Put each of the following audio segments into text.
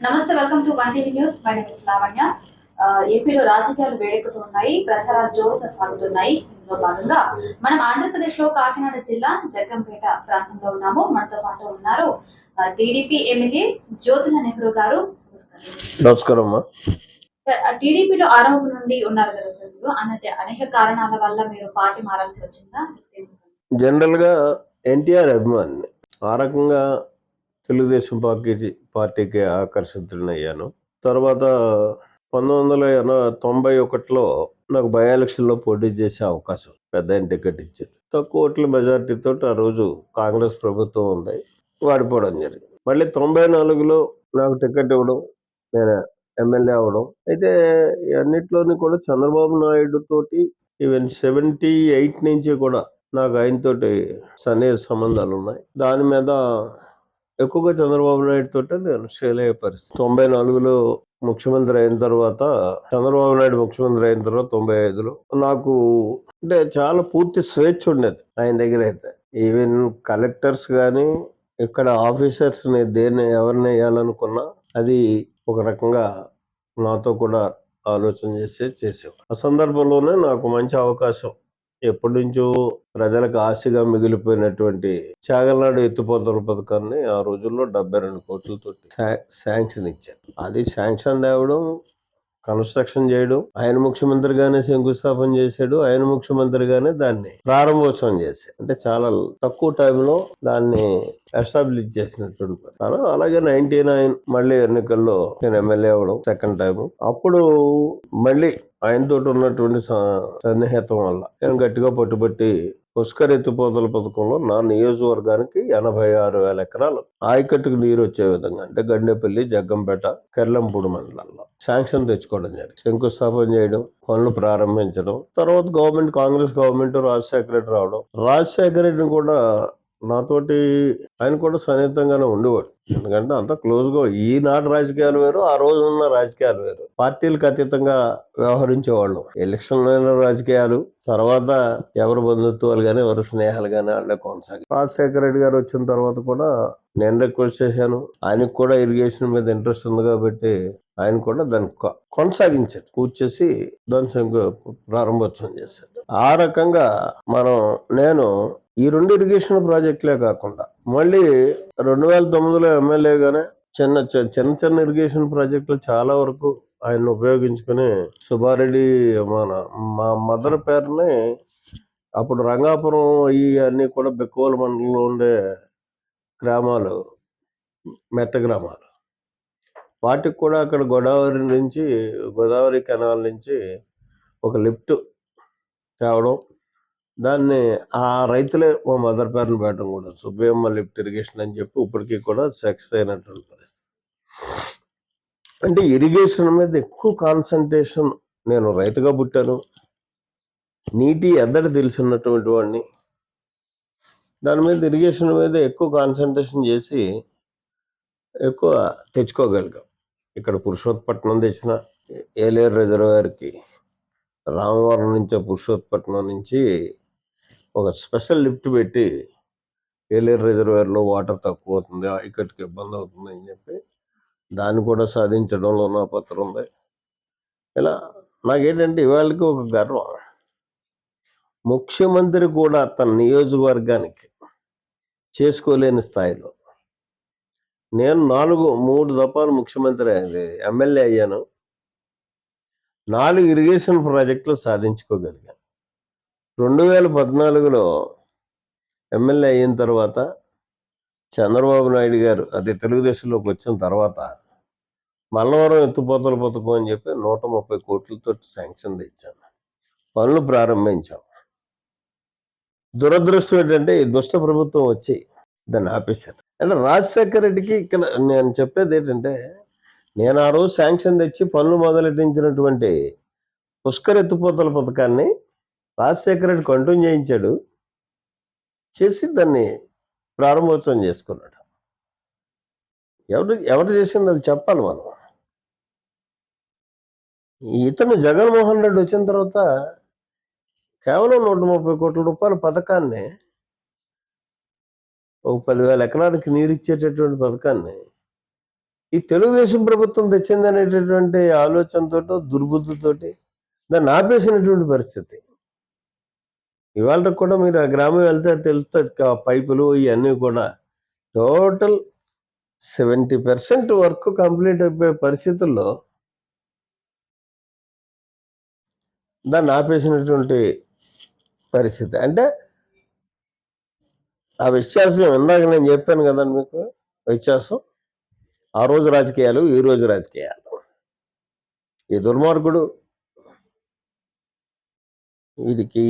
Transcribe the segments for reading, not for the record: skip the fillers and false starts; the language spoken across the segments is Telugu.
నమస్తే, welcome to one TV news. My name is Lavanya. ఏపీలో రాజకీయాలు వేడెక్కుతున్నాయి, ప్రచారాలు జోరుగా సాగుతున్నాయి. ఇందులో భాగంగా మనం ఆంధ్రప్రదేశ్ లో కాకినాడ జిల్లా జగ్గంపేట ప్రాంతంలో ఉన్నాము. మనతో పాటు ఉన్నారు టీడీపీ ఎమ్మెల్యే జ్యోతుల నెహ్రూ గారు. నమస్కారం. టీడీపీలో ఆరంభం నుండి ఉన్నారు కదా సార్ మీరు, అన్నట్టు అనేక కారణాల వల్ల మీరు పార్టీ మారాల్సి వచ్చిందా? జనరల్ గా ఎన్టీఆర్ అభిమాని ఆ రకంగా తెలుగుదేశం పార్టీకి ఆకర్షితుడయ్యాను. తర్వాత 1991లో నాకు బై ఎలక్షన్ లో పోటీ చేసే అవకాశం, పెద్ద టికెట్ ఇచ్చారు. తక్కువ ఓట్ల మెజార్టీతో ఆ రోజు కాంగ్రెస్ ప్రభుత్వం ఉంది, వాడిపోవడం జరిగింది. మళ్ళీ 94లో నాకు టికెట్ ఇవ్వడం, నేను ఎమ్మెల్యే అవడం. అయితే అన్నిట్లోని కూడా చంద్రబాబు నాయుడు తోటి ఈవెన్ 78 నుంచి కూడా నాకు ఆయనతోటి సన్నిహిత సంబంధాలు ఉన్నాయి. దాని మీద ఎక్కువగా చంద్రబాబు నాయుడు తోటి నేను షేర్ అయ్యే పరిస్థితి. 94లో ముఖ్యమంత్రి అయిన తర్వాత, చంద్రబాబు నాయుడు ముఖ్యమంత్రి అయిన తర్వాత 95లో నాకు అంటే చాలా పూర్తి స్వేచ్ఛ ఉండేది ఆయన దగ్గర. అయితే ఈవెన్ కలెక్టర్స్ కానీ ఇక్కడ ఆఫీసర్స్ ని ఎవరిని వేయాలనుకున్నా అది ఒక రకంగా నాతో కూడా ఆలోచన చేసేవారు. ఆ సందర్భంలోనే నాకు మంచి అవకాశం, ఎప్పటి నుంచో ప్రజలకు ఆశగా మిగిలిపోయినటువంటి చాగల్నాడు ఎత్తిపోతల పథకాన్ని ఆ రోజుల్లో 72 కోట్లతో శాంక్షన్ ఇచ్చారు. అది శాంక్షన్ తేవడం, కన్స్ట్రక్షన్ చేయడం, ఆయన ముఖ్యమంత్రిగానే శంకుస్థాపన చేశాడు, ఆయన ముఖ్యమంత్రిగానే దాన్ని ప్రారంభోత్సవం చేశాడు. అంటే చాలా తక్కువ టైంలో దాన్ని ఎస్టాబ్లిష్ చేసినటువంటి. అలాగే 99 మళ్ళీ ఎన్నికల్లో నేను ఎమ్మెల్యే అవ్వడం సెకండ్ టైం. అప్పుడు మళ్ళీ ఆయనతో ఉన్నటువంటి సన్నిహితం వల్ల నేను గట్టిగా పట్టుబట్టి పుష్కర్ ఎత్తిపోతల పథకంలో నా నియోజకవర్గానికి 86,000 ఎకరాలు ఆయకట్టుకు నీరు వచ్చే విధంగా, అంటే గండేపల్లి, జగ్గంపేట, కెర్లంపూడి మండలాల్లో శాంక్షన్ తెచ్చుకోవడం జరిగింది. శంకుస్థాపన చేయడం, పనులు ప్రారంభించడం. తర్వాత కాంగ్రెస్ గవర్నమెంట్ రాజశేఖర రెడ్డి రావడం. రాజశేఖర రెడ్డిని కూడా నాతోటి ఆయన కూడా సన్నిహితంగానే ఉండేవాడు. ఎందుకంటే అంత క్లోజ్ గా, ఈనాటి రాజకీయాలు వేరు, ఆ రోజు ఉన్న రాజకీయాలు వేరు. పార్టీలకు అతీతంగా వ్యవహరించేవాళ్ళు. ఎలక్షన్ రాజకీయాలు తర్వాత ఎవరి బంధుత్వాలు గానీ, ఎవరి స్నేహాలు గానీ వాళ్ళే కొనసాగి. రాజశేఖర రెడ్డి గారు వచ్చిన తర్వాత కూడా నేను రిక్వెస్ట్ చేశాను. ఆయనకు కూడా ఇరిగేషన్ మీద ఇంట్రెస్ట్ ఉంది కాబట్టి ఆయన కూడా దాన్ని కొనసాగించారు. కూర్చేసి దాని ప్రారంభోత్సవం చేశారు. ఆ రకంగా నేను ఈ 2 ఇరిగేషన్ ప్రాజెక్టులే కాకుండా మళ్ళీ 2009లో ఎమ్మెల్యేగానే చిన్న ఇరిగేషన్ ప్రాజెక్టులు చాలా వరకు ఆయన ఉపయోగించుకుని, సుబ్బారెడ్డి మా మదర్ పేరుని అప్పుడు రంగాపురం అన్ని కూడా బెక్కువల మండలంలో ఉండే గ్రామాలు, మెట్ట గ్రామాలు, వాటికి కూడా అక్కడ గోదావరి కెనాల్ నుంచి ఒక లిఫ్ట్ తేవడం, దాన్ని ఆ రైతులే మా మదర్ పేరుని పెట్టడం కూడా సుబ్బయ్యమ్మ లిఫ్ట్ ఇరిగేషన్ అని చెప్పి ఇప్పటికీ కూడా సక్సెస్ అయినటువంటి పరిస్థితి. అంటే ఇరిగేషన్ మీద ఎక్కువ కాన్సన్ట్రేషన్, నేను రైతుగా పుట్టాను, నీటి ఎద్దడి తెలుసున్నటువంటి వాడిని, దాని మీద ఇరిగేషన్ మీద ఎక్కువ కాన్సన్ట్రేషన్ చేసి ఎక్కువ తెచ్చుకోగలిగాం. ఇక్కడ పురుషోత్పట్నం తెచ్చిన ఏలేరు రిజర్వాయర్కి రామవరం నుంచి పురుషోత్పట్నం నుంచి ఒక స్పెషల్ లిఫ్ట్ పెట్టి, ఏలేరు రిజర్వాయర్లో వాటర్ తక్కువ అవుతుంది, ఆయకట్టుకి ఇబ్బంది అవుతుంది అని చెప్పి దాన్ని కూడా సాధించడంలో నా పత్రం ఉంది. ఇలా నాకేంటంటే ఇవాళకి ఒక గర్వం, ముఖ్యమంత్రి కూడా తన నియోజకవర్గానికి చేసుకోలేని స్థాయిలో నేను 3 దఫాలు ముఖ్యమంత్రి ఎమ్మెల్యే అయ్యాను, 4 ఇరిగేషన్ ప్రాజెక్టులు సాధించుకోగలిగాను. 2014లో ఎమ్మెల్యే అయిన తర్వాత చంద్రబాబు నాయుడు గారు అది తెలుగుదేశంలోకి వచ్చిన తర్వాత మల్లవరం ఎత్తిపోతల పథకం అని చెప్పి 130 కోట్లతో శాంక్షన్ తెచ్చాను, పనులు ప్రారంభించాం. దురదృష్టం ఏంటంటే ఈ దుష్ట ప్రభుత్వం వచ్చి దాన్ని ఆపేశారు. అంటే రాజశేఖర రెడ్డికి ఇక్కడ నేను చెప్పేది ఏంటంటే, నేను ఆ రోజు శాంక్షన్ తెచ్చి పనులు మొదలెట్టించినటువంటి పుష్కర్ ఎత్తిపోతల పథకాన్ని రాజశేఖర రెడ్డి కంటిన్యూ చేయించాడు, చేసి దాన్ని ప్రారంభోత్సవం చేసుకున్నాడు. ఎవరు చేసింది అది చెప్పాలి మనం. ఇతను జగన్మోహన్ రెడ్డి వచ్చిన తర్వాత కేవలం 130 కోట్ల రూపాయల పథకాన్ని, ఒక 10,000 ఎకరానికి నీరు ఇచ్చేటటువంటి పథకాన్ని ఈ తెలుగుదేశం ప్రభుత్వం తెచ్చిందనేటటువంటి ఆలోచనతోటో దుర్బుద్ధితోటి దాన్ని ఆపేసినటువంటి పరిస్థితి. ఇవాళ కూడా మీరు ఆ గ్రామం వెళ్తే తెలుస్తుంది, పైపులు ఇవన్నీ కూడా టోటల్ 70% వర్క్ కంప్లీట్ అయిపోయే పరిస్థితుల్లో దాన్ని ఆపేసినటువంటి పరిస్థితి. అంటే ఆ వ్యత్యాసం ఇందాక నేను చెప్పాను కదండి మీకు, వ్యత్యాసం ఆ రోజు రాజకీయాలు, ఈ రోజు రాజకీయాలు. ఈ దుర్మార్గుడు వీడికి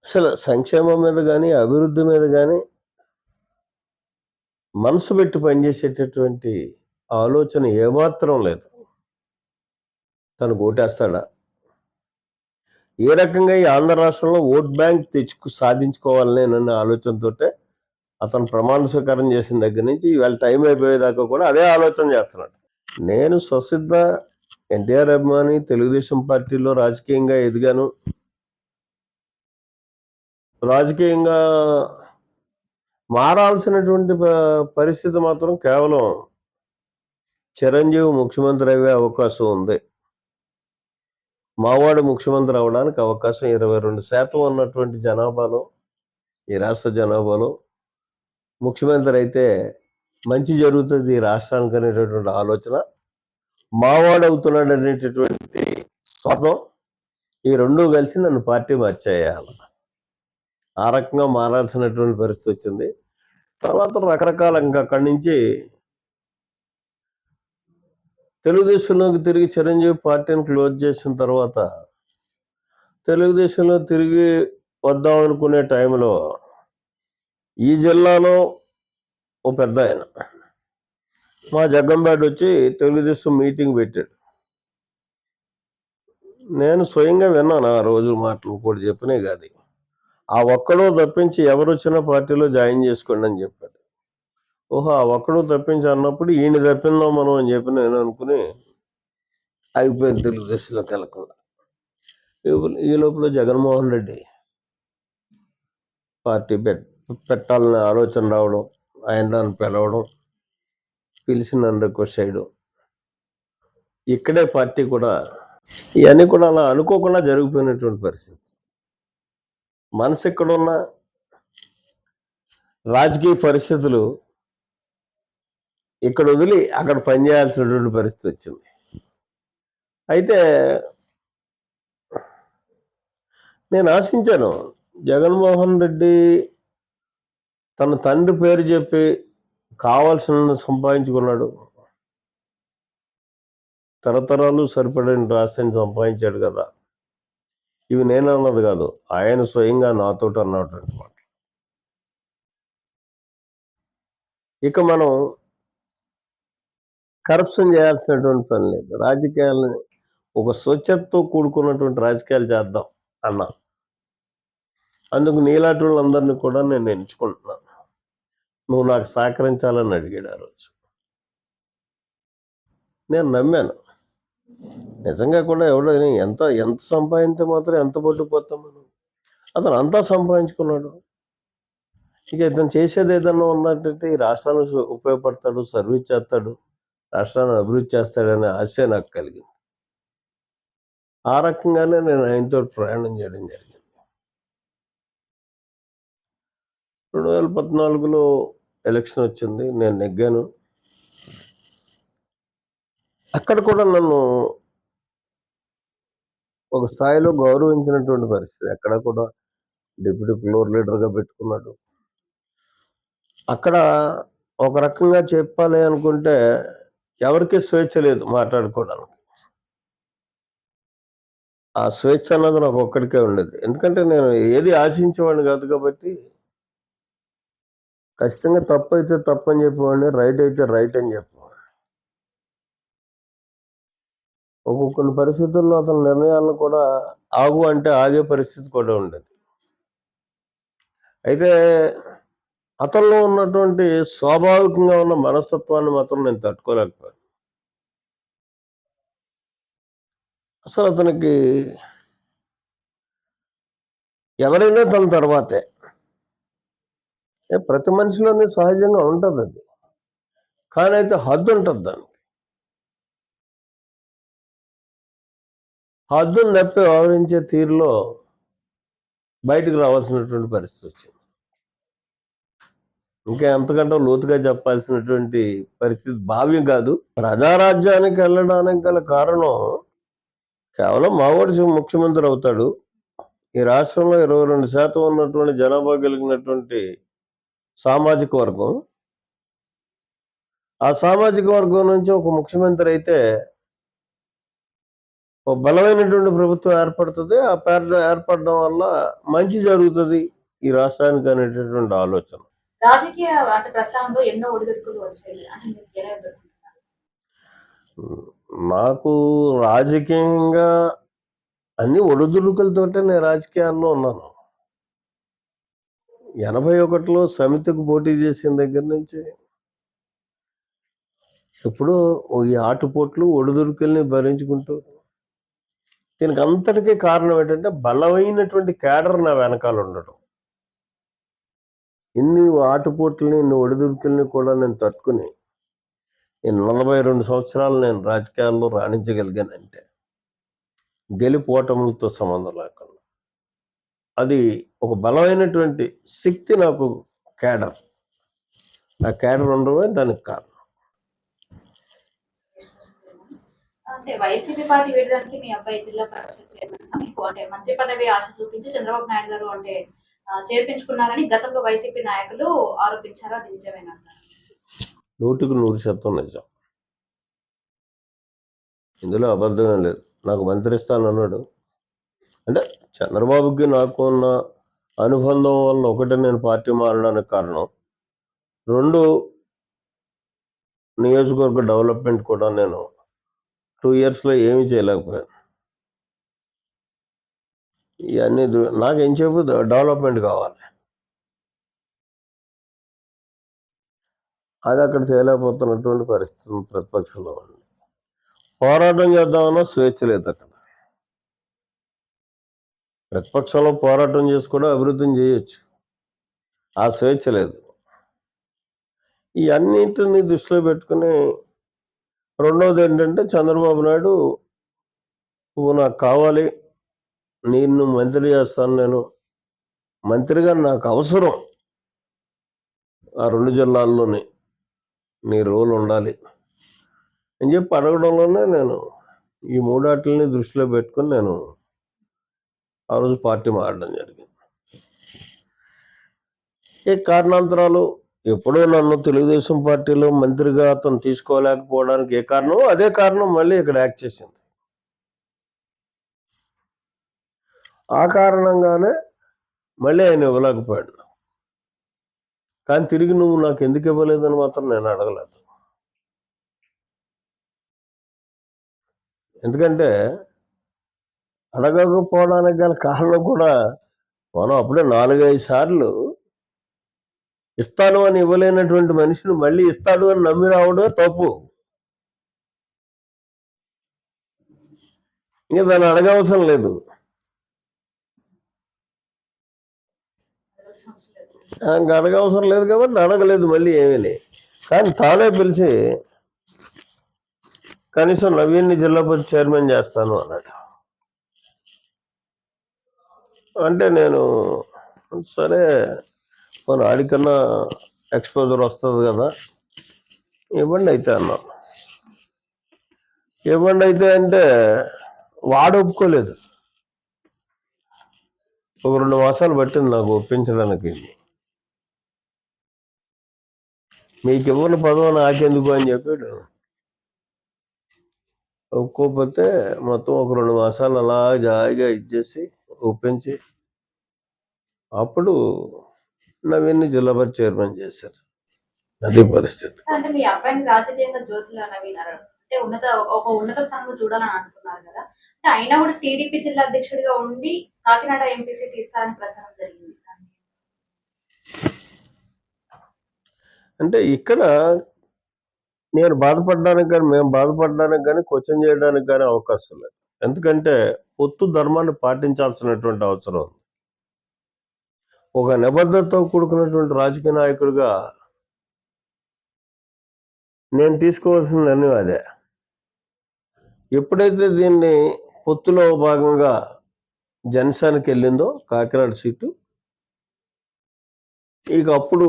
అసలు సంక్షేమం మీద కానీ అభివృద్ధి మీద కానీ మనసు పెట్టి పనిచేసేటటువంటి ఆలోచన ఏమాత్రం లేదు. తను ఓటేస్తాడా? ఏ రకంగా ఈ ఆంధ్ర రాష్ట్రంలో ఓట్ బ్యాంక్ సాధించుకోవాలని అన్న ఆలోచనతో అతను ప్రమాణ స్వీకారం చేసిన దగ్గర నుంచి ఇవాళ టైం అయిపోయేదాకా కూడా అదే ఆలోచన చేస్తున్నాడు. నేను స్వసిద్ధ ఎన్టీఆర్ అభిమాని, తెలుగుదేశం పార్టీలో రాజకీయంగా ఎదిగాను. రాజకీయంగా మారాల్సినటువంటి పరిస్థితి మాత్రం కేవలం చిరంజీవి ముఖ్యమంత్రి అయ్యే అవకాశం ఉంది. మావాడు ముఖ్యమంత్రి అవడానికి అవకాశం 22% ఉన్నటువంటి జనాభాలో, ఈ రాష్ట్ర జనాభాలో ముఖ్యమంత్రి అయితే మంచి జరుగుతుంది ఈ రాష్ట్రానికి అనేటటువంటి ఆలోచన, మావాడు అవుతున్నాడు అనేటటువంటి స్వార్థం, ఈ రెండూ కలిసి నన్ను పార్టీ మార్చేయాలి. ఆ రకంగా మారాల్సినటువంటి పరిస్థితి వచ్చింది. తర్వాత రకరకాల ఇంకా అక్కడి నుంచి తెలుగుదేశంలోకి తిరిగి చిరంజీవి పార్టీని క్లోజ్ చేసిన తర్వాత తెలుగుదేశంలో తిరిగి వద్దాం అనుకునే టైంలో ఈ జిల్లాలో ఓ పెద్ద ఆయన మా జగ్గంపేట వచ్చి తెలుగుదేశం మీటింగ్ పెట్టాడు. నేను స్వయంగా విన్నాను ఆ రోజు మాటలు కూడా, చెప్పినే కాదు. ఆ ఒక్కడో తప్పించి ఎవరు వచ్చినా పార్టీలో జాయిన్ చేసుకోండి అని చెప్పాడు. ఓహో, ఆ ఒక్కడో తప్పించి అన్నప్పుడు ఈయన తప్పిందాం మనం అని చెప్పి నేను అనుకుని అయిపోయింది తెలుగుదేశంలోకి వెళ్ళకుండా. ఈ లోపల జగన్మోహన్ రెడ్డి పార్టీ పెట్టాలనే ఆలోచన రావడం, ఆయన దాన్ని పిలవడం, పిలిచి నన్ను రిక్వెస్ట్ చేయడం, ఇక్కడే పార్టీ కూడా ఇవన్నీ కూడా అలా అనుకోకుండా జరిగిపోయినటువంటి పరిస్థితి. మనసు ఎక్కడున్నా రాజకీయ పరిస్థితులు ఇక్కడ వదిలి అక్కడ పనిచేయాల్సినటువంటి పరిస్థితి వచ్చింది. అయితే నేను ఆశించాను, జగన్మోహన్ రెడ్డి తన తండ్రి పేరు చెప్పి కావాల్సిన సంపాదించుకున్నాడు, తరతరాలు సరిపడిన రాష్ట్రాన్ని సంపాదించాడు కదా. ఇవి నేను అన్నది కాదు, ఆయన స్వయంగా నాతో అన్నటువంటి మాట. ఇక మనం కరప్షన్ చేయాల్సినటువంటి పని లేదు, రాజకీయాలని ఒక స్వచ్ఛతతో కూడుకున్నటువంటి రాజకీయాలు చేద్దాం అన్నా. అందుకు నీలాంటి వాళ్ళందరినీ కూడా నేను ఎంచుకుంటున్నాను. నువ్వు నాకు సహకరించాలని అడిగాడు ఆ రోజు. నేను నమ్మాను. నిజంగా కూడా ఎవడో ఎంత ఎంత సంపాదించితే మాత్రం ఎంత పట్టుకుపోతాం మనం. అతను అంతా సంపాదించుకున్నాడు. ఇక ఇతను చేసేది ఏదన్నా ఉన్నట్టయితే ఈ రాష్ట్రానికి ఉపయోగపడతాడు, సర్వీస్ చేస్తాడు, రాష్ట్రాన్ని అభివృద్ధి చేస్తాడనే ఆశ నాకు కలిగింది. ఆ రకంగానే నేను ఆయనతో ప్రయాణం చేయడం జరిగింది. 2014లో ఎలక్షన్ వచ్చింది, నేను నెగ్గాను. అక్కడ కూడా నన్ను ఒక స్థాయిలో గౌరవించినటువంటి పరిస్థితి. అక్కడ కూడా డిప్యూటీ ఫ్లోర్ లీడర్గా పెట్టుకున్నాడు. అక్కడ ఒక రకంగా చెప్పాలి అనుకుంటే ఎవరికి స్వేచ్ఛ లేదు మాట్లాడుకోవడానికి. ఆ స్వేచ్ఛ అన్నది నాకు ఒక్కడికే ఉండేది. ఎందుకంటే నేను ఏది ఆశించేవాడిని కాదు కాబట్టి ఖచ్చితంగా తప్పు అయితే తప్పు అని చెప్పేవాడిని, రైట్ అయితే రైట్ అని చెప్పేవాడిని. కొన్ని పరిస్థితుల్లో అతని నిర్ణయాలను కూడా ఆగు అంటే ఆగే పరిస్థితి కూడా ఉండేది. అయితే అతనిలో ఉన్నటువంటి స్వాభావికంగా ఉన్న మనస్తత్వాన్ని మాత్రం నేను తట్టుకోలేకపోయాను. అసలు అతనికి ఎవరైనా తన తర్వాతే. ప్రతి మనిషిలోనే సహజంగా ఉంటుంది అది. కానీ అయితే హద్దు ఉంటుంది దానికి. హద్దును తప్పి వ్యవహరించే తీరులో బయటకు రావాల్సినటువంటి పరిస్థితి వచ్చింది. ఇంకా ఎంతకంటే లోతుగా చెప్పాల్సినటువంటి పరిస్థితి భావ్యం కాదు. ప్రజారాజ్యానికి వెళ్ళడానికి గల కారణం కేవలం మావోడి ముఖ్యమంత్రి అవుతాడు. ఈ రాష్ట్రంలో 22% ఉన్నటువంటి జనాభా కలిగినటువంటి సామాజిక వర్గం, ఆ సామాజిక వర్గం నుంచి ఒక ముఖ్యమంత్రి అయితే ఒక బలమైనటువంటి ప్రభుత్వం ఏర్పడుతుంది. ఆ ఏర్పడడం వల్ల మంచి జరుగుతుంది ఈ రాష్ట్రానికి అనేటటువంటి ఆలోచన. రాజకీయ అంటే ప్రస్థానంలో ఎన్నో ఒడిదుడుకులు వచ్చాయి అంటే మీరు ఎలా ఎదుర్కొంటున్నారు? నాకు రాజకీయంగా అన్ని ఒడిదుడుకులతోటే నేను రాజకీయాల్లో ఉన్నాను. 81లో సమితికి పోటీ చేసిన దగ్గర నుంచి ఇప్పుడు ఈ ఆటుపోట్లు ఒడిదుడుకుల్ని భరించుకుంటూ, దీనికి అంతటికీ కారణం ఏంటంటే బలమైనటువంటి క్యాడర్ నా వెనకాల ఉండడం. ఇన్ని ఆటుపోట్లని, ఇన్ని ఒడిదుడుకుల్ని కూడా నేను తట్టుకుని ఈ 42 సంవత్సరాలు నేను రాజకీయాల్లో రాణించగలిగానంటే గెలుపు ఓటములతో సంబంధం లేకుండా అది ఒక బలమైనటువంటి శక్తి నాకు క్యాడర్. ఆ క్యాడర్ ఉండడమే దానికి కారణం. అంటే వైసీపీ పార్టీ వీడడానికి మీ అబ్బాయి జిల్లా పరిషత్ చైర్మన్ మీకు అంటే మంత్రి పదవి ఆశ చూపించి చంద్రబాబు నాయుడు గారు అంటే చేర్పించుకున్నారని గతంలో వైసీపీ నాయకులు ఆరోపించారు. అది నిజమేనా? 100% నిజం. ఇందులో అబద్ధమే లేదు. నాకు మంత్రి ఇస్తానన్నాడు. అంటే చంద్రబాబుకి నాకు ఉన్న అనుబంధం వల్ల ఒకటి నేను పార్టీ మారడానికి కారణం, 2 నియోజకవర్గ డెవలప్మెంట్ కూడా నేను 2 ఇయర్స్లో ఏమీ చేయలేకపోయాను. ఇవన్నీ నాకేం చెప్పు డెవలప్మెంట్ కావాలి, అది అక్కడ చేయలేకపోతున్నటువంటి పరిస్థితి ప్రతిపక్షంలో ఉంది. పోరాటం చేద్దామన్నా స్వేచ్ఛ లేదు అక్కడ. ప్రతిపక్షంలో పోరాటం చేసి కూడా అభివృద్ధిని చేయొచ్చు, ఆ స్వేచ్ఛ లేదు. ఈ అన్నింటినీ దృష్టిలో పెట్టుకుని రెండవది ఏంటంటే చంద్రబాబు నాయుడు నువ్వు నాకు కావాలి, నిన్ను మంత్రి చేస్తాను, నేను మంత్రిగా నాకు అవసరం, ఆ 2 జిల్లాల్లోనే నీ రోల్ ఉండాలి అని చెప్పి అడగడంలోనే నేను ఈ 3 ఆటలని దృష్టిలో పెట్టుకుని నేను ఆ రోజు పార్టీ మారడం జరిగింది. ఏ కారణాంతరాలు ఎప్పుడో నన్ను తెలుగుదేశం పార్టీలో మంత్రిగా అతను తీసుకోలేకపోవడానికి ఏ కారణం, అదే కారణం మళ్ళీ ఇక్కడ యాక్ట్ చేసింది. ఆ కారణంగానే మళ్ళీ ఆయన ఇవ్వలేకపోయాడు. కానీ తిరిగి నువ్వు నాకు ఎందుకు ఇవ్వలేదని మాత్రం నేను అడగలేదు. ఎందుకంటే అడగకపోవడానికి గల కారణం కూడా మనం అప్పుడే 4-5 సార్లు ఇస్తాను అని ఇవ్వలేనటువంటి మనిషిని మళ్ళీ ఇస్తాడు అని నమ్మి రావడమే తప్పు. ఇంకా దాన్ని అడగవసరం లేదు. ఇంకా అడగవసరం లేదు కాబట్టి అడగలేదు మళ్ళీ ఏమీ. కానీ తానే పిలిచి కనీసం నవీన్ని జిల్లా పరిషత్ చైర్మన్ చేస్తాను అన్నాడు. అంటే నేను సరే మన ఆడికన్నా ఎక్స్పోజర్ వస్తుంది కదా, ఇవ్వండి అయితే అన్నాను. ఇవ్వండి అయితే అంటే వాడు ఒప్పుకోలేదు. ఒక 2 మాసాలు పట్టింది నాకు ఒప్పించడానికి. మీకు ఇవ్వని పదవి నాకెందుకు అని చెప్పాడు. ఒప్పుకోకపోతే మొత్తం ఒక 2 మాసాలు అలా జాయిగా ఇచ్చేసి ఒప్పించి అప్పుడు నవీన్ని జిల్లా పరిషత్ చైర్మన్ చేశారు. అది పరిస్థితి. అంటే మీ అబ్బాయిని రాజకీయంగా జ్యోతిలో నవీన్ అంటే ఒక ఉన్నత స్థానంలో చూడాలని అనుకున్నారు కదా, అంటే అయినా కూడా టీడీపీ జిల్లా అధ్యక్షుడిగా ఉండి కాకినాడ ఎంపీ సీట్ ఇస్తారని ప్రచారం జరిగింది. అంటే ఇక్కడ నేను బాధపడడానికి కానీ మేము బాధపడడానికి కానీ క్వశ్చన్ చేయడానికి కానీ అవకాశం లేదు. ఎందుకంటే పొత్తు ధర్మాన్ని పాటించాల్సినటువంటి అవసరం ఉంది. ఒక నిబద్ధతతో కూడుకున్నటువంటి రాజకీయ నాయకుడిగా నేను తీసుకోవాల్సిన నిర్ణయం అదే. ఎప్పుడైతే దీన్ని పొత్తులో భాగంగా జనసేనకి వెళ్ళిందో కాకినాడ సీటు, ఇక అప్పుడు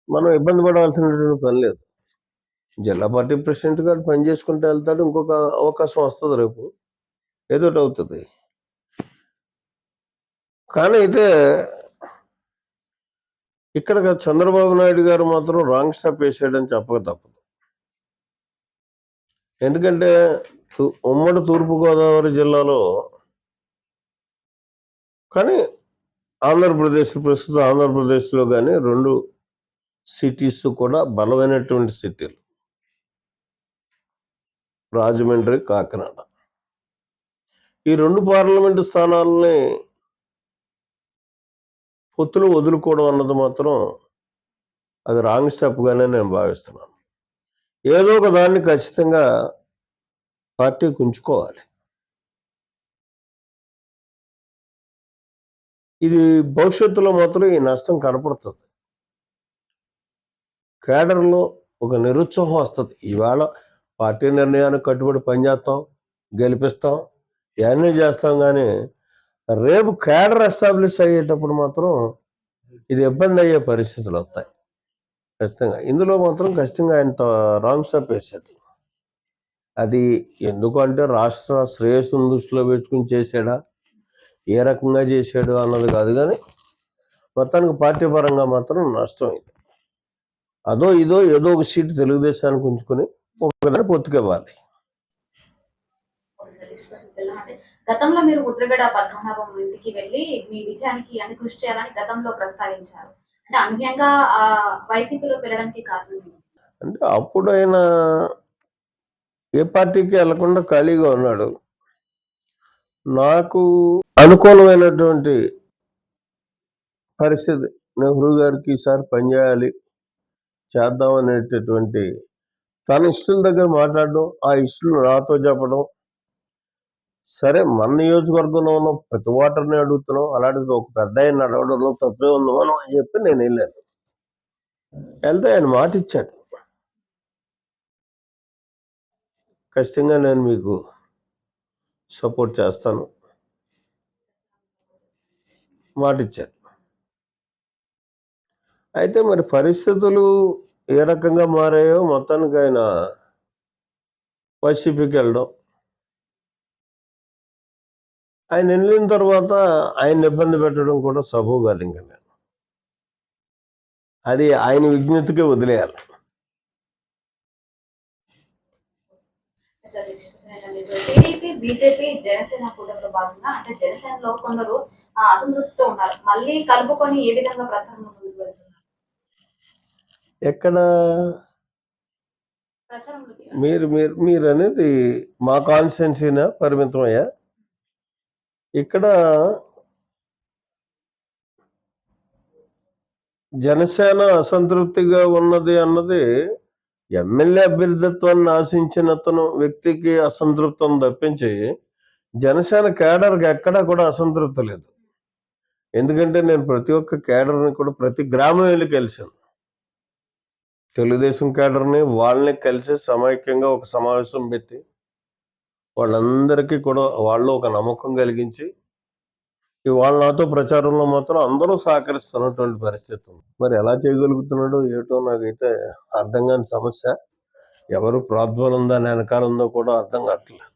మనం ఇబ్బంది పడాల్సినటువంటి పని లేదు. జిల్లా పార్టీ ప్రెసిడెంట్ గారు పని చేసుకుంటూ వెళ్తాడు, ఇంకొక అవకాశం వస్తుంది, రేపు ఏదోటి అవుతుంది. కానీ అయితే ఇక్కడ చంద్రబాబు నాయుడు గారు మాత్రం రాంగ్ స్టెప్ వేసాడని చెప్పక తప్పదు. ఎందుకంటే ఉమ్మడి తూర్పుగోదావరి జిల్లాలో, కానీ ప్రస్తుతం ఆంధ్రప్రదేశ్లో కానీ 2 సిటీస్ కూడా బలమైనటువంటి సిటీలు, రాజమండ్రి, కాకినాడ. ఈ 2 పార్లమెంటు స్థానాలని పొత్తులు వదులుకోవడం అన్నది మాత్రం అది రాంగ్ స్టెప్గానే నేను భావిస్తున్నాను. ఏదో ఒక దాన్ని ఖచ్చితంగా పార్టీకి ఉంచుకోవాలి. ఇది భవిష్యత్తులో మాత్రం ఈ నష్టం కనపడుతుంది. కేడర్లో ఒక నిరుత్సాహం వస్తుంది. ఇవాళ పార్టీ నిర్ణయానికి కట్టుబడి పనిచేస్తాం, గెలిపిస్తాం, ఇవన్నీ చేస్తాం, కానీ రేపు కేడర్ ఎస్టాబ్లిష్ అయ్యేటప్పుడు మాత్రం ఇది ఇబ్బంది అయ్యే పరిస్థితులు వస్తాయి ఖచ్చితంగా. ఇందులో మాత్రం ఖచ్చితంగా ఆయన రాంగ్ స్టెప్ వేశాడు. అది ఎందుకంటే రాష్ట్ర శ్రేయస్సును దృష్టిలో పెట్టుకుని చేశాడా, ఏ రకంగా చేశాడు అన్నది కాదు, కానీ మొత్తానికి పార్టీ పరంగా మాత్రం నష్టం. ఇది అదో ఇదో ఏదో ఒక సీటు తెలుగుదేశానికి ఉంచుకొని ఒకదాన్ని పొత్తుకివ్వాలి. అంటే గతంలో మీరు ముద్రగడ పద్మనాభం ఇంటికి వెళ్ళి మీ విజయానికి అని కృషి చేయాలని గతంలో ప్రస్తావించారు. అంటే అనూహ్యంగా వైసీపీలో పెరగడానికి కారణం ఏంటి? అంటే అప్పుడు ఆయన ఏ పార్టీకి వెళ్లకుండా ఖాళీగా ఉన్నాడు. నాకు అనుకూలమైనటువంటి పరిస్థితి, నెహ్రూ గారికి ఈసారి పనిచేయాలి, చేద్దాం అనేటటువంటి తన ఇష్టల దగ్గర మాట్లాడడం, ఆ ఇష్టలు నాతో చెప్పడం. సరే, మన నియోజకవర్గంలో ఉన్న ప్రతి ఓటర్ని అడుగుతున్నాం, అలాంటిది ఒక పెద్ద ఆయన అడగడంలో తప్పే ఉంది మనం అని చెప్పి నేను వెళ్ళాను. వెళ్తే ఆయన మాట ఇచ్చాడు, ఖచ్చితంగా నేను మీకు సపోర్ట్ చేస్తాను, మాట ఇచ్చాడు. అయితే మరి పరిస్థితులు ఏ రకంగా మారాయో, మొత్తానికి ఆయన వైసీపీకి వెళ్ళడం, ఆయన వెళ్ళిన తర్వాత ఆయన ఇబ్బంది పెట్టడం కూడా సబబు కాదు. ఇంకా నేను అది ఆయన విజ్ఞతకే వదిలేయాలి. టీడీపీ, బీజేపీ, జనసేన కూటమిలో భాగంగా అంటే జనసేనలో కొందరు అసంతృప్తితో ఉన్నారు. మళ్ళీ కలుపుకొని ఏ విధంగా ప్రచారం ముందుకు వెళ్తున్నారు? ఎక్కడ మీరు అనేది మా కాన్స్టిట్యున్సీనా పరిమితమయ్యా? ఇక్కడ జనసేన అసంతృప్తిగా ఉన్నది అన్నది ఎమ్మెల్యే అభ్యర్థిత్వాన్ని ఆశించిన వ్యక్తికి అసంతృప్తం తప్పించి జనసేన కేడర్కి ఎక్కడా కూడా అసంతృప్తి లేదు. ఎందుకంటే నేను ప్రతి ఒక్క కేడర్ని కూడా ప్రతి గ్రామం వెళ్ళి కలిశాను. తెలుగుదేశం కేడర్ని వాళ్ళని కలిసి సమైక్యంగా ఒక సమావేశం పెట్టి వాళ్ళందరికీ కూడా వాళ్ళు ఒక నమ్మకం కలిగించి ఇవాళ నాతో ప్రచారంలో మాత్రం అందరూ సహకరిస్తున్నటువంటి పరిస్థితి ఉంది. మరి ఎలా చేయగలుగుతున్నాడో ఏటో నాకైతే అర్థం కాని సమస్య. ఎవరు ప్రాద్బలం ఉందా వెనకాల ఉందో కూడా అర్థం కావట్లేదు.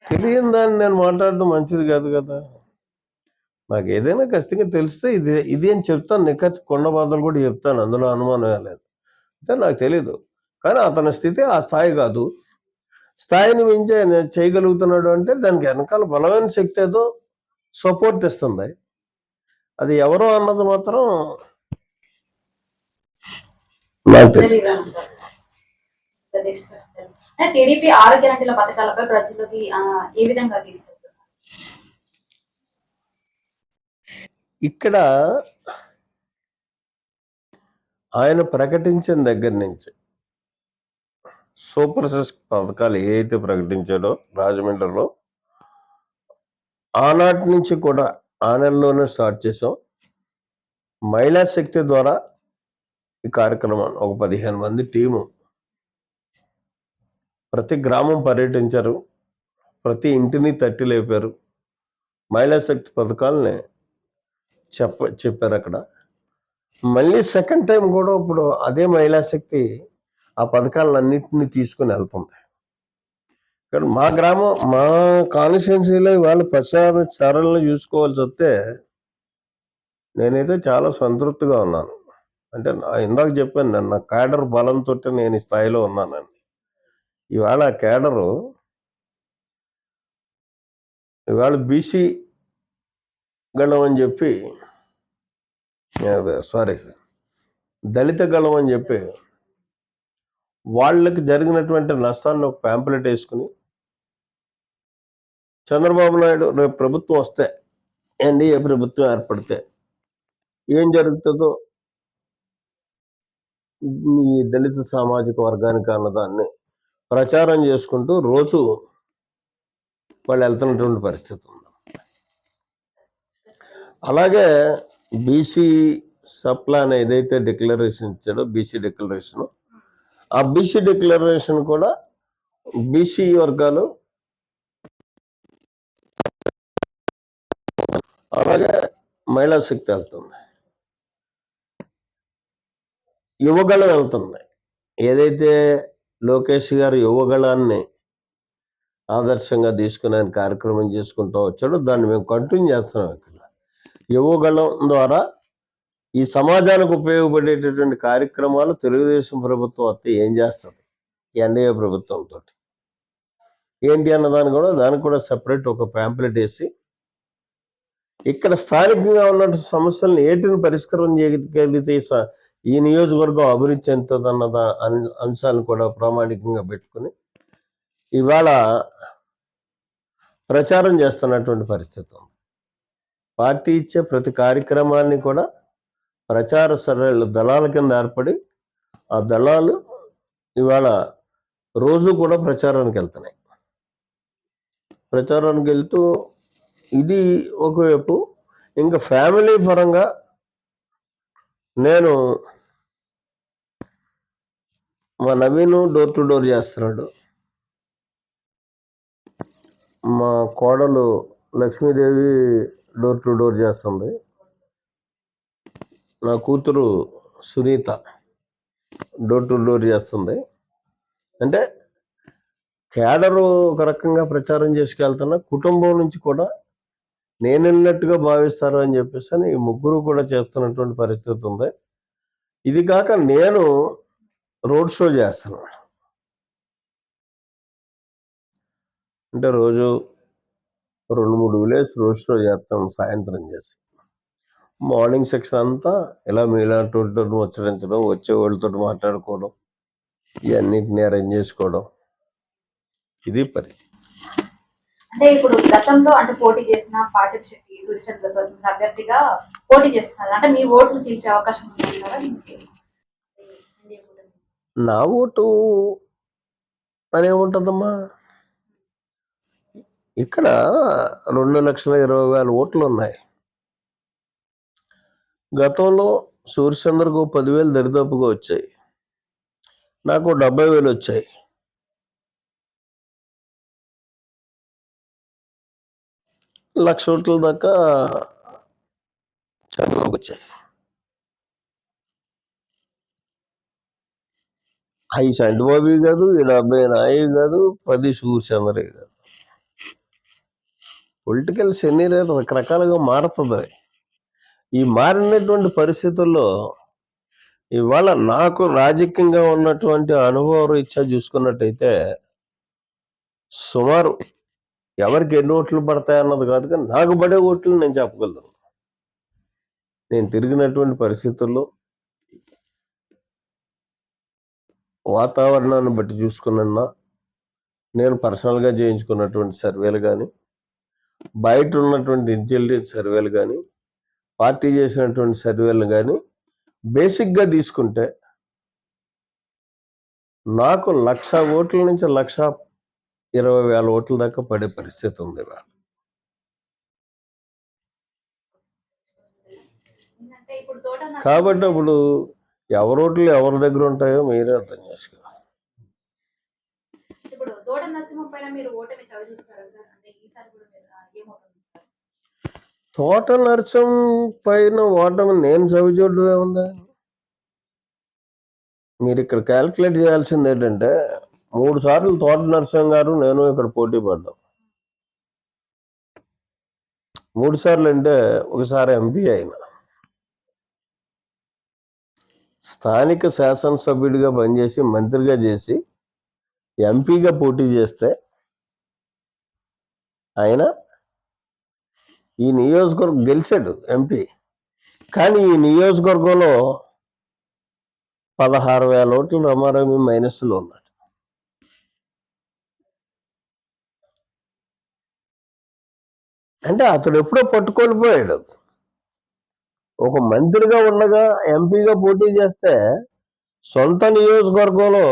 తెలియని దాన్ని నేను మాట్లాడడం మంచిది కాదు కదా. నాకు ఏదైనా ఖచ్చితంగా తెలిస్తే ఇది అని చెప్తాను, నిక్కచ్చి కొండ బాధలు కూడా చెప్తాను, అందులో అనుమానమే లేదు. అంటే నాకు తెలీదు, కానీ అతని స్థితి ఆ స్థాయి కాదు. స్థాయిని మించి ఆయన చేయగలుగుతున్నాడు అంటే దానికి వెనకాల బలమైన శక్తి ఏదో సపోర్ట్ ఇస్తుంది. అది ఎవరో అన్నది మాత్రం నాకు తెలియదు. టీడీపీ 6 గ్యారెంటీల పథకాలపై ప్రజలకి ఏ విధంగా తీసుకెళ్తున్నారు? ఇక్కడ ఆయన ప్రకటించిన దగ్గర నుంచి సూపర్ సిక్స్ పథకాలు ఏ అయితే ప్రకటించాడో రాజమండ్రిలో, ఆనాటి నుంచి కూడా ఆ నెలలోనే స్టార్ట్ చేసాం. మహిళా శక్తి ద్వారా ఈ కార్యక్రమాన్ని ఒక 15 మంది టీము ప్రతి గ్రామం పర్యటించారు. ప్రతి ఇంటిని తట్టి లేపారు. మహిళా శక్తి పథకాలని చెప్పారు అక్కడ. మళ్ళీ సెకండ్ టైం కూడా ఇప్పుడు అదే మహిళా శక్తి ఆ పథకాలన్నింటినీ తీసుకుని వెళ్తుంది. కానీ మా గ్రామం, మా కాన్స్టిట్యున్సీలో ఇవాళ ప్రచార చారణలు చూసుకోవాల్సి వస్తే నేనైతే చాలా సంతృప్తిగా ఉన్నాను. అంటే ఇందాక చెప్పాను, నా క్యాడర్ బలంతో నేను ఈ స్థాయిలో ఉన్నానండి. ఇవాళ క్యాడరు ఇవాళ బీసీ గళం అని చెప్పి, సారీ దళిత గళం అని చెప్పి వాళ్ళకి జరిగినటువంటి నష్టాన్ని ఒక ప్యాంప్లెట్ వేసుకుని చంద్రబాబు నాయుడు రేపు ప్రభుత్వం వస్తే, ఎన్డీఏ ప్రభుత్వం ఏర్పడితే ఏం జరుగుతుందో ఈ దళిత సామాజిక వర్గానికి అన్నదాన్ని ప్రచారం చేసుకుంటూ రోజు వాళ్ళు వెళ్తున్నటువంటి పరిస్థితి ఉంది. అలాగే బీసీ సప్లాన్ ఏదైతే డిక్లరేషన్ ఇచ్చాడో, బీసీ డిక్లరేషన్, ఆ బీసీ డిక్లరేషన్ కూడా బీసీ వర్గాలు అలాగే మహిళా శక్తి వెళ్తుంది, యువగళం వెళ్తుంది. ఏదైతే లోకేష్ గారు యువగళాన్ని ఆదర్శంగా తీసుకునే కార్యక్రమం చేసుకుంటూ వచ్చాడో దాన్ని మేము కంటిన్యూ చేస్తున్నాం. ఇక్కడ యువగళం ద్వారా ఈ సమాజానికి ఉపయోగపడేటటువంటి కార్యక్రమాలు తెలుగుదేశం ప్రభుత్వం వస్తే ఏం చేస్తుంది, ఎన్డీఏ ప్రభుత్వంతో ఏంటి అన్నదాన్ని కూడా, దానికి కూడా సెపరేట్ ఒక ప్యాంప్లెట్ వేసి ఇక్కడ స్థానికంగా ఉన్న సమస్యలను ఏటిని పరిష్కారం చేయగలిగితే ఈ నియోజకవర్గం అభివృద్ధి చెందుతుందన్న అంశాలను కూడా ప్రామాణికంగా పెట్టుకుని ఇవాళ ప్రచారం చేస్తున్నటువంటి పరిస్థితి ఉంది. పార్టీ ఇచ్చే ప్రతి కార్యక్రమాన్ని కూడా ప్రచార సరళ దళాల కింద ఏర్పడి ఆ దళాలు ఇవాళ రోజు కూడా ప్రచారానికి వెళ్తున్నాయి. ప్రచారానికి వెళ్తూ ఇది ఒకవైపు. ఇంకా ఫ్యామిలీ పరంగా నేను మా నవీను డోర్ టు డోర్ చేస్తున్నాడు. మా కోడలు లక్ష్మీదేవి డోర్ టు డోర్ చేస్తుంది. నా కూతురు సునీత డోర్ టు డోర్ చేస్తుంది. అంటే క్యాడరు ఒక రకంగా ప్రచారం చేసుకెళ్తున్నా, కుటుంబం నుంచి కూడా నేను వెళ్ళినట్టుగా భావిస్తారు అని చెప్పేసి ఈ ముగ్గురు కూడా చేస్తున్నటువంటి పరిస్థితి ఉంది. ఇది కాక నేను రోడ్ షో చేస్తున్నాను. అంటే రోజు 2-3 విలేజ్ రోడ్ షో చేస్తాం సాయంత్రం చేసి. మార్నింగ్ సెక్షన్ అంతా ఇలా మీలాంటి ముచ్చరించడం, వచ్చే వాళ్ళతో మాట్లాడుకోవడం, ఇవన్నిటిని అరేంజ్ చేసుకోవడం, ఇది పరిస్థితి. అంటే ఇప్పుడు గతంలో అంటే పోటీ చేసిన పాటిల్ శెట్టి సూర్యచంద్ర అభ్యర్థిగా పోటీ చేస్తున్నారు. అంటే మీ ఓట్లు చీల్చే అవకాశం ఉంది. నా ఓటు అనేముంటుందమ్మా, ఇక్కడ 2,20,000 ఓట్లు ఉన్నాయి. గతంలో సూర్యచంద్రకు 10,000 దరిదాపుగా వచ్చాయి, నాకు 70,000 వచ్చాయి. లక్ష ఓట్ల దాకా చంద్రబాబుకి వచ్చాయి. 5 చంద్రబాబు కాదు, 70 నాయి కాదు, 10 సూర్యచంద్రే కాదు. పొలిటికల్ సెనీరియో రకరకాలుగా మారుతుంది. ఈ మారినటువంటి పరిస్థితుల్లో ఇవాళ నాకు రాజకీయంగా ఉన్నటువంటి అనుభవం రీత్యా చూసుకున్నట్టయితే సుమారు ఎవరికి ఎన్ని ఓట్లు పడతాయి అన్నది కాదు, కానీ నాకు పడే ఓట్లు నేను చెప్పగలను. నేను తిరిగినటువంటి పరిస్థితుల్లో వాతావరణాన్ని బట్టి చూసుకున్నా, నేను పర్సనల్గా చేయించుకున్నటువంటి సర్వేలు కానీ, బయట ఉన్నటువంటి ఇంటెలిజెన్స్ సర్వేలు కానీ, పార్టీ చేసినటువంటి సర్వేలు కానీ బేసిక్గా తీసుకుంటే నాకు 1,00,000 ఓట్ల నుంచి 1,20,000 ఓట్ల దాకా పడే పరిస్థితి ఉంది. ఏంటంటే ఇప్పుడు తోట కాబట్టి అప్పుడు ఎవరోట్లు ఎవరి దగ్గర ఉంటాయో మీరే అర్థం చేసుకోవాలి. ఇప్పుడు తోట నరసింహం పైన మీరు ఓటమి చవి చూస్తారా సార్? అంటే ఈసారి కూడా మీరు ఏమవుతుంది? తోట నరసం పైన ఓటమి నేను చవి చూడడం ఏముందా? మీరు ఇక్కడ క్యాల్కులేట్ చేయాల్సింది ఏంటంటే 3 సార్లు తోట నరసింహం గారు నేను ఇక్కడ పోటీ పడ్డాం. 3 సార్లు అంటే ఒకసారి ఎంపీ అయినా, స్థానిక శాసనసభ్యుడిగా పనిచేసి మంత్రిగా చేసి ఎంపీగా పోటీ చేస్తే ఆయన ఈ నియోజకవర్గం గెలిచాడు ఎంపీ. కానీ ఈ నియోజకవర్గంలో 16,000 ఓట్లు రమారమి మైనస్లో ఉన్నాడు. అంటే అతడు ఎప్పుడో పట్టుకొని పోయాడు. ఒక మంత్రిగా ఉండగా ఎంపీగా పోటీ చేస్తే సొంత నియోజకవర్గంలో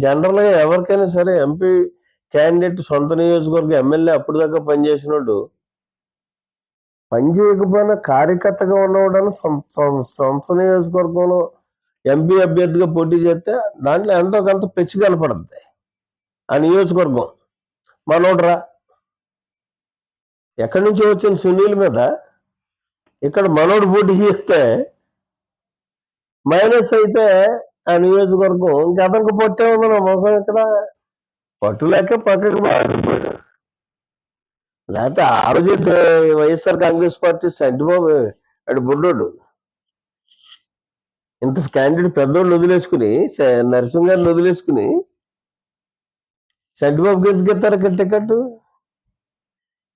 జనరల్గా ఎవరికైనా సరే ఎంపీ క్యాండిడేట్ సొంత నియోజకవర్గం ఎమ్మెల్యే అప్పుడు దాకా పనిచేసినోడు పనిచేయకపోయినా కార్యకర్తగా ఉన్నవాడని సొంత నియోజకవర్గంలో ఎంపీ అభ్యర్థిగా పోటీ చేస్తే దాంట్లో ఎంతో కొంత పెచ్చు కనపడుతుంది. ఆ నియోజకవర్గం మనోడ్రా ఎక్కడి నుంచి వచ్చిన సునీల్ మీద ఇక్కడ మనోడు పోటీ చేస్తే మైనస్ అయితే ఆ నియోజకవర్గం ఇంకా అతనికి పొట్టే ఉంది నా ముఖం ఇక్కడ పట్టు లేక పక్కకు మారిపోయాడు. లేకపోతే ఆ రోజు వైఎస్ఆర్ కాంగ్రెస్ పార్టీ సంటిబాబు అటు బుడ్డోడు ఇంత క్యాండిడేట్ పెద్దోళ్ళు వదిలేసుకుని నరసింహ గారిని వదిలేసుకుని సంటిబాబుకి ఎందుకు ఇస్తారు టికెట్?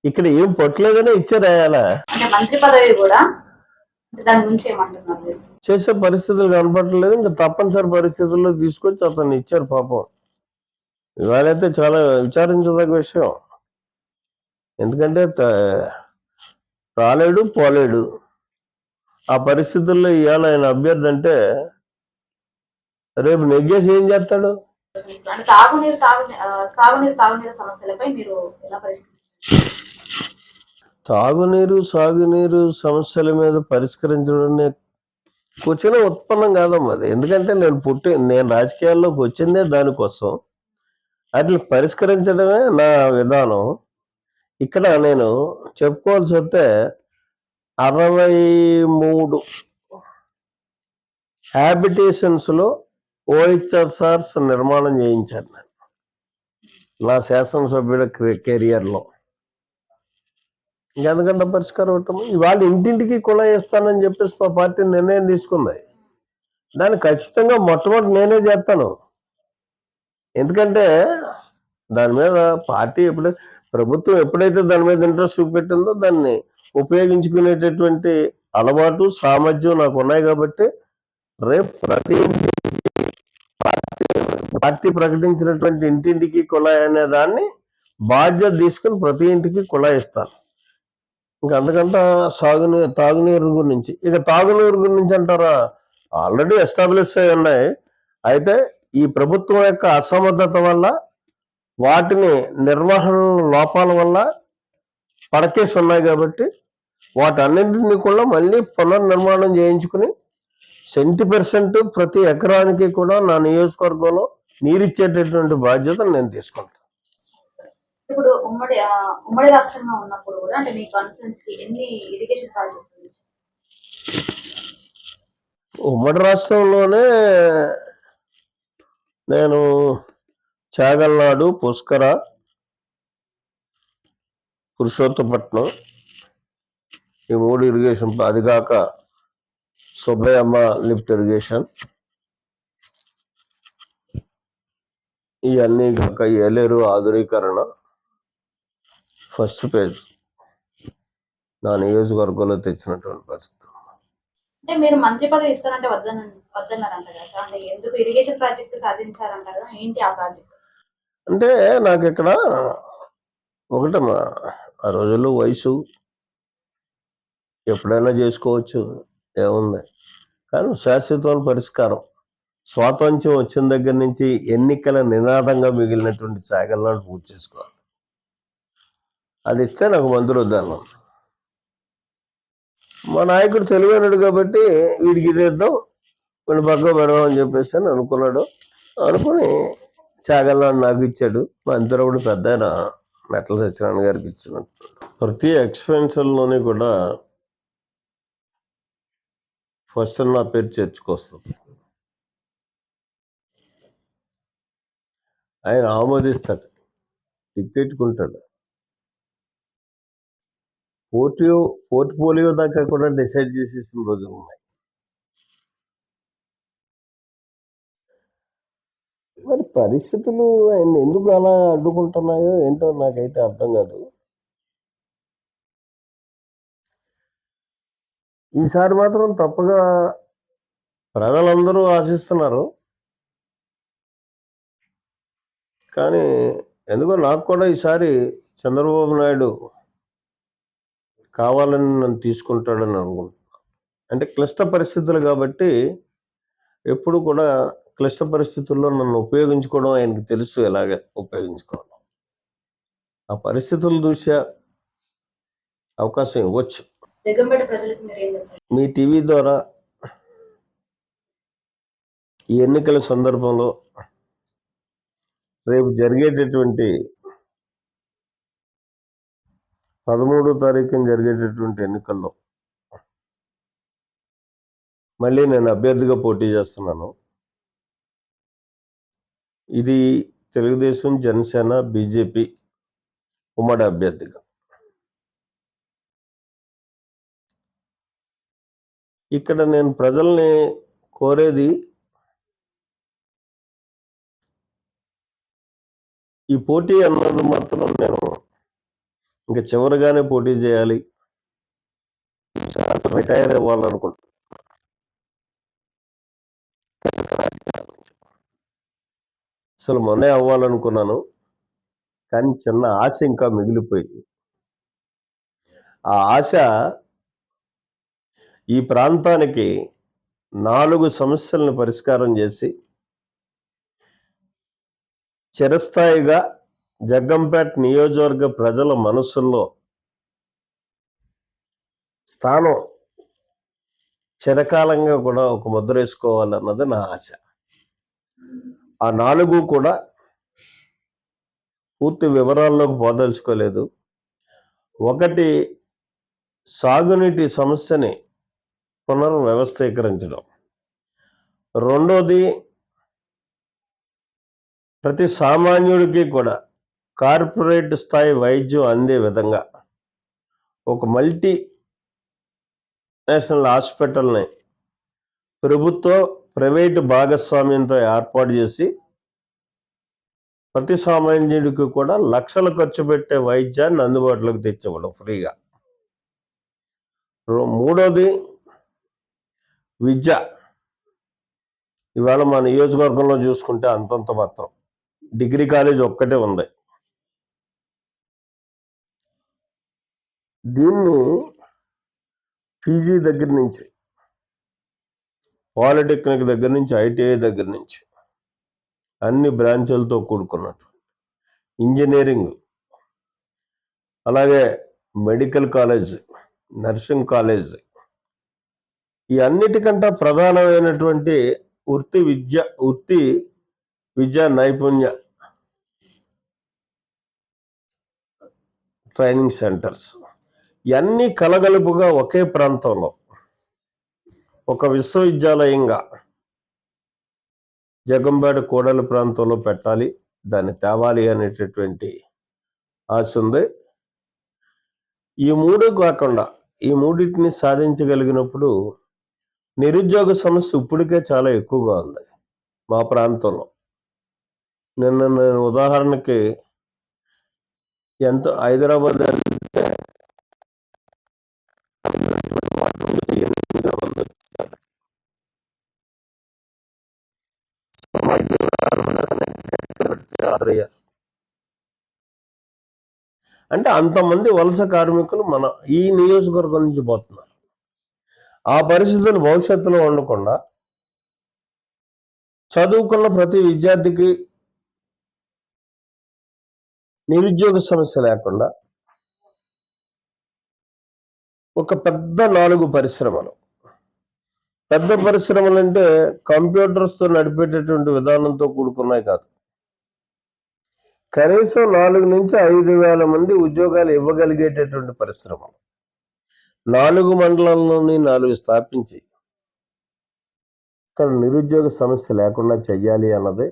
ఇక్కడ ఏం పొట్టలేదనే ఇచ్చారు. అలా మంత్రి పదవి కూడా దాని గురించి ఏమంటున్నారు? చేసే పరిస్థితులు కనపడలేదు. ఇంకా తప్పనిసరి పరిస్థితుల్లో తీసుకొచ్చి అతన్ని ఇచ్చారు. పాపం ఇవాళైతే చాలా విచారించదగ్గ విషయం. ఎందుకంటే రాలేడు పోలేడు ఆ పరిస్థితుల్లో ఇవాళ ఆయన అభ్యర్థి అంటే రేపు నెగ్గేసి ఏం చేస్తాడు? తాగునీరు సమస్యలపై మీరు ఎలా పరిష్కరిస్తారు? తాగునీరు సాగునీరు సమస్యల మీద పరిష్కరించడం కూర్చొని ఉత్పన్నం కాదమ్మా అది. ఎందుకంటే నేను రాజకీయాల్లోకి వచ్చిందే దానికోసం. వాటిని పరిష్కరించడమే నా విధానం. ఇక్కడ నేను చెప్పుకోవాల్సి వస్తే 63 హ్యాబిటేషన్స్లో ఓహెచ్ఆర్ఆర్స్ నిర్మాణం చేయించాను నేను నా శాసనసభ్యుల కెరియర్లో. ఇంకెందుకంటే పరిష్కారం ఉంటాము. ఇవాళ ఇంటింటికి కుళాయి ఇస్తానని చెప్పేసి మా పార్టీ నిర్ణయం తీసుకుంది. దాన్ని ఖచ్చితంగా మొట్టమొదటి నేనే చేస్తాను. ఎందుకంటే దాని మీద పార్టీ ప్రభుత్వం ఎప్పుడైతే దాని మీద ఇంట్రెస్ట్ చూపెట్టిందో దాన్ని ఉపయోగించుకునేటటువంటి అలవాటు సామర్థ్యం నాకు ఉన్నాయి. కాబట్టి రేపు ప్రతి పార్టీ ప్రకటించినటువంటి ఇంటింటికి కుళాయి అనే దాన్ని బాధ్యత తీసుకుని ప్రతి ఇంటికి కుళాయి ఇస్తాను. ఇంకా అందుకంటే తాగునీరు గురించి ఇక తాగునీరు గురించి అంటారా, ఆల్రెడీ ఎస్టాబ్లిష్ అయి ఉన్నాయి. అయితే ఈ ప్రభుత్వం యొక్క అసమర్థత వల్ల వాటిని నిర్వహణ లోపాల వల్ల పడకేసి ఉన్నాయి. కాబట్టి వాటన్నింటినీ కూడా మళ్ళీ పునర్నిర్మాణం చేయించుకుని 70% ప్రతి ఎకరానికి కూడా నా నియోజకవర్గంలో నీరిచ్చేటటువంటి బాధ్యత నేను తీసుకుంటాను. ఇప్పుడు ఉమ్మడి రాష్ట్రంగా ఉన్నప్పుడు కూడా అంటే మీ కాన్స్టిట్యుయెన్సీ కి ఎన్ని ఇరిగేషన్ ప్రాజెక్ట్స్? ఉమ్మడి రాష్ట్రంలోనే నేను చాగల్నాడు, పుష్కర, పురుషోత్తపట్నం ఈ 3 ఇరిగేషన్, అదిగాక సుబ్బయ్యమ్మ లిఫ్ట్ ఇరిగేషన్, ఇవన్నీ కాక ఏలేరు ఆధునీకరణ ఫస్ట్ పేజ్ నా నియోజకవర్గంలో తెచ్చినటువంటి పరిస్థితి. అంటే మీరు మంత్రి పదవి ఇస్తారంటే వద్దన్నారంట కదా, అంటే ఎందుకు ఇరిగేషన్ ప్రాజెక్ట్ సాధించారంట కదా, ఏంటి ఆ ప్రాజెక్ట్? అంటే నాకు ఇక్కడ ఒకటమ్మా, ఆ రోజుల్లో వయసు ఎప్పుడైనా చేసుకోవచ్చు, ఏముంది. కానీ శాశ్వతమైన పరిష్కారం స్వాతంత్ర్యం వచ్చిన దగ్గర నుంచి ఎన్నికల నినాదంగా మిగిలినటువంటి శాఖలను పూర్తి చేసుకోవాలి. అది ఇస్తే నాకు మంత్రి వద్దన్నాను. మా నాయకుడు తెలివైనడు కాబట్టి వీడికి ఇదేద్దాం, వీడిని పక్క పెడదాం అని చెప్పేసి అని అనుకున్నాడు. అనుకుని చాగల్లా నాకు ఇచ్చాడు. మా అంతరవుడు పెద్ద ఆయన మెట్ల సత్యనారాయణ గారికి ఇచ్చినట్టు. ప్రతి ఎక్స్పెన్షన్లోని కూడా ఫస్ట్ నా పేరు చర్చకొస్తుంది. ఆయన ఆమోదిస్తాడు, టిక్కెట్టుకుంటాడు. పోర్ట్ఫోలియో దాకా కూడా డిసైడ్ చేసేసిన రోజులు ఉన్నాయి. మరి పరిస్థితులు ఆయన ఎందుకు అలా అడ్డుకుంటున్నాయో ఏంటో నాకైతే అర్థం కాదు. ఈసారి మాత్రం తప్పగా ప్రజలందరూ ఆశిస్తున్నారు. కానీ ఎందుకో నాకు కూడా ఈసారి చంద్రబాబు నాయుడు కావాలని నన్ను తీసుకుంటాడని అనుకుంటున్నాను. అంటే క్లిష్ట పరిస్థితులు కాబట్టి ఎప్పుడు కూడా క్లిష్ట పరిస్థితుల్లో నన్ను ఉపయోగించుకోవడం ఆయనకి తెలుసు, ఎలాగ ఉపయోగించుకోవాలి. ఆ పరిస్థితులు చూసే అవకాశం ఇవ్వచ్చు. జగ్గంపేట ప్రజలకు మీరు ఏం చెప్తారు? మీ టీవీ ద్వారా ఈ ఎన్నికల సందర్భంలో రేపు జరిగేటటువంటి 13వ తారీఖున జరిగేటటువంటి ఎన్నికల్లో మళ్ళీ నేను అభ్యర్థిగా పోటీ చేస్తున్నాను. ఇది తెలుగుదేశం, జనసేన, బీజేపీ ఉమ్మడి అభ్యర్థిగా. ఇక్కడ నేను ప్రజల్ని కోరేది, ఈ పోటీ అన్నది మాత్రం నేను ఇంకా చివరిగానే పోటీ చేయాలి, రిటైర్ అవ్వాలనుకుంటున్నాను. అసలు మొన్నే అవ్వాలనుకున్నాను, కానీ చిన్న ఆశ ఇంకా మిగిలిపోయింది. ఆ ఆశ ఈ ప్రాంతానికి 4 సమస్యలను పరిష్కారం చేసి చిరస్థాయిగా జగ్గంపేట నియోజకవర్గ ప్రజల మనసుల్లో స్థానం చిరకాలంగా కూడా ఒక ముద్ర వేసుకోవాలన్నది నా ఆశ. ఆ 4 కూడా పూర్తి వివరాల్లోకి పోదలుచుకోలేదు. ఒకటి, సాగునీటి సమస్యని పునర్వ్యవస్థీకరించడం. రెండోది, ప్రతి సామాన్యుడికి కూడా కార్పొరేట్ స్థాయి వైద్యం అందే విధంగా ఒక మల్టీ నేషనల్ హాస్పిటల్ని ప్రభుత్వ ప్రైవేటు భాగస్వామ్యంతో ఏర్పాటు చేసి ప్రతి సామాన్యుడికి కూడా లక్షలు ఖర్చు పెట్టే వైద్యాన్ని అందుబాటులోకి తెచ్చివ్వడం ఫ్రీగా. మూడోది, విద్య. ఇవాళ మా నియోజకవర్గంలో చూసుకుంటే అంతంత మాత్రం డిగ్రీ కాలేజ్ ఒక్కటే ఉంది. దీన్ని పీజీ దగ్గర నుంచి, పాలిటెక్నిక్ దగ్గర నుంచి, ఐటీఐ దగ్గర నుంచి అన్ని బ్రాంచులతో కూడుకున్నట్టు ఇంజనీరింగ్, అలాగే మెడికల్ కాలేజ్, నర్సింగ్ కాలేజ్, ఈ అన్నిటికంటే ప్రధానమైనటువంటి వృత్తి విద్య నైపుణ్య ట్రైనింగ్ సెంటర్స్, ఇవన్నీ కలగలుపుగా ఒకే ప్రాంతంలో ఒక విశ్వవిద్యాలయంగా జగ్గంపేట కోడలి ప్రాంతంలో పెట్టాలి, దాన్ని తేవాలి అనేటటువంటి ఆశ ఉంది. ఈ 3 కాకుండా ఈ మూడింటిని సాధించగలిగినప్పుడు నిరుద్యోగ సమస్య ఇప్పటికే చాలా ఎక్కువగా ఉంది మా ప్రాంతంలో. నేను ఉదాహరణకి ఎంతో హైదరాబాద్ వెళ్తే అంటే అంతమంది వలస కార్మికులు మన ఈ నియోజకవర్గం నుంచి పోతున్నారు. ఆ పరిస్థితులు భవిష్యత్తులో ఉండకుండా చదువుకున్న ప్రతి విద్యార్థికి నిరుద్యోగ సమస్య లేకుండా ఒక పెద్ద 4 పరిశ్రమలు. పెద్ద పరిశ్రమలు అంటే కంప్యూటర్స్తో నడిపేటటువంటి విధానంతో కూడుకున్నాయి కాదు. కనీసం 4 నుంచి 5,000 మంది ఉద్యోగాలు ఇవ్వగలిగేటటువంటి పరిశ్రమలు. 4 మండలాల్లోని 4 స్థాపించి ఇక్కడ నిరుద్యోగ సమస్య లేకుండా చెయ్యాలి అన్నది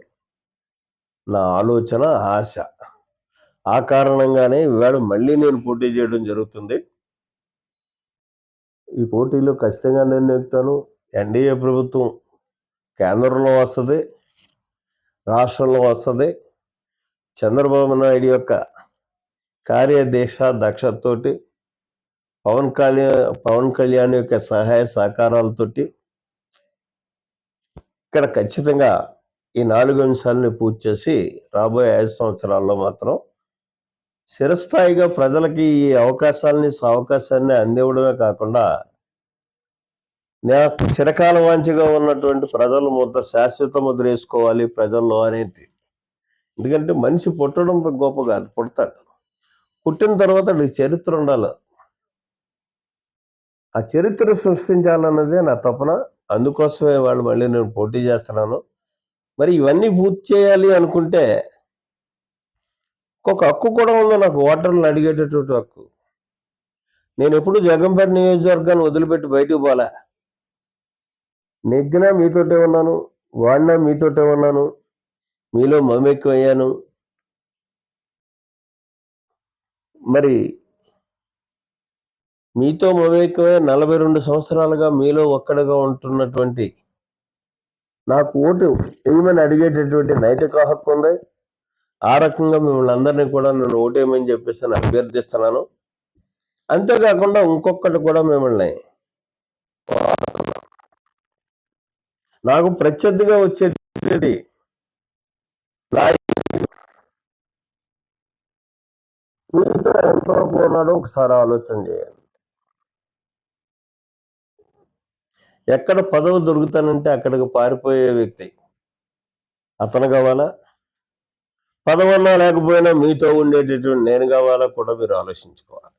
నా ఆలోచన, ఆశ. ఆ కారణంగానే ఈవేళ మళ్ళీ నేను పోటీ చేయడం జరుగుతుంది. ఈ పోటీలో ఖచ్చితంగా నేను నెగ్గుతాను. ఎన్డీఏ ప్రభుత్వం కేంద్రంలో వస్తుంది, రాష్ట్రంలో వస్తుంది. చంద్రబాబు నాయుడు యొక్క కార్యదీక్ష దక్షతతోటి పవన్ కళ్యాణ్ యొక్క సహాయ సహకారాలతోటి ఇక్కడ ఖచ్చితంగా ఈ 4 అంశాలని పూర్తి చేసి రాబోయే 5 సంవత్సరాల్లో మాత్రం చిరస్థాయిగా ప్రజలకి ఈ అవకాశాన్ని అందివ్వడమే కాకుండా నాకు చిరకాల వాంఛగా ఉన్నటువంటి ప్రజల ముద్ర, శాశ్వత ముద్ర వేసుకోవాలి ప్రజల్లో అనేది. ఎందుకంటే మనిషి పుట్టడం గొప్ప కాదు, పుడతాడు. పుట్టిన తర్వాత చరిత్ర ఉండాలి. ఆ చరిత్ర సృష్టించాలన్నదే నా తపన. అందుకోసమే వాళ్ళు మళ్ళీ నేను పోటీ చేస్తున్నాను. మరి ఇవన్నీ పూర్తి చేయాలి అనుకుంటే ఒక హక్కు కూడా ఉంది నాకు, ఓటర్లను అడిగేటటువంటి హక్కు. నేను ఎప్పుడు జగంపేట నియోజకవర్గాన్ని వదిలిపెట్టి బయటకు పోలే. నెగ్గినా మీతోటే ఉన్నాను, వాడినా మీతోటే ఉన్నాను, మీలో మమేకమయ్యాను. మరి మీతో మమేకమై 42 సంవత్సరాలుగా మీలో ఒక్కడిగా ఉంటున్నటువంటి నాకు ఓటు వేయమని అడిగేటటువంటి నైతిక హక్కు ఉంది. ఆ రకంగా మిమ్మల్ని అందరినీ కూడా నేను ఓటేయమని చెప్పేసి నేను అభ్యర్థిస్తున్నాను. అంతేకాకుండా ఇంకొకటి కూడా మిమ్మల్ని నాకు ప్రత్యర్థిగా వచ్చేటి ఎంతవరకు ఉన్నాడో ఒకసారి ఆలోచన చేయాలి. ఎక్కడ పదవి దొరుకుతానంటే అక్కడికి పారిపోయే వ్యక్తి అతను కావాలా, పదవన్నా లేకపోయినా మీతో ఉండేటటువంటి నేను కావాలా కూడా మీరు ఆలోచించుకోవాలి.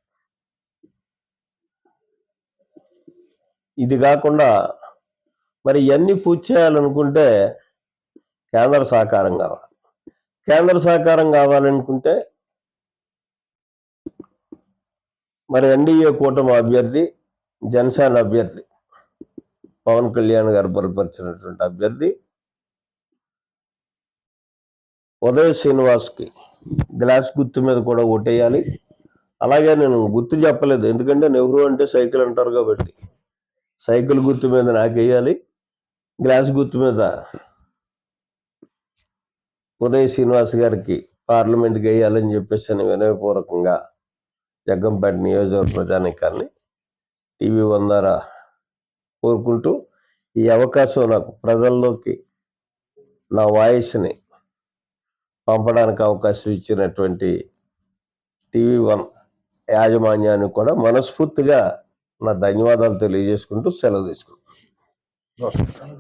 ఇది కాకుండా మరి ఇవన్నీ పూర్తి చేయాలనుకుంటే కేంద్ర సహకారం కావాలి. కేంద్ర సహకారం కావాలనుకుంటే మరి ఎన్డీఏ కూటమి అభ్యర్థి, జనసేన అభ్యర్థి పవన్ కళ్యాణ్ గారు బలపరిచినటువంటి అభ్యర్థి ఉదయ్ శ్రీనివాస్కి గ్లాస్ గుర్తు మీద కూడా ఓటేయాలి. అలాగే నేను గుర్తు చెప్పలేదు, ఎందుకంటే నెహ్రూ అంటే సైకిల్ అంటారు కాబట్టి సైకిల్ గుర్తు మీద నాకేయాలి, గ్లాస్ గుర్తు మీద ఉదయ్ శ్రీనివాస్ గారికి పార్లమెంట్కి వేయాలని చెప్పేసి నేను వినయపూర్వకంగా జగ్గంపేట నియోజకవర్గ ప్రజానీకాన్ని TV1 ద్వారా కోరుకుంటూ, ఈ అవకాశం నాకు ప్రజల్లోకి నా వాయిస్ని పంపడానికి అవకాశం ఇచ్చినటువంటి TV1 యాజమాన్యానికి కూడా మనస్ఫూర్తిగా నా ధన్యవాదాలు తెలియజేసుకుంటూ సెలవు తీసుకుంటాను. నమస్కారం.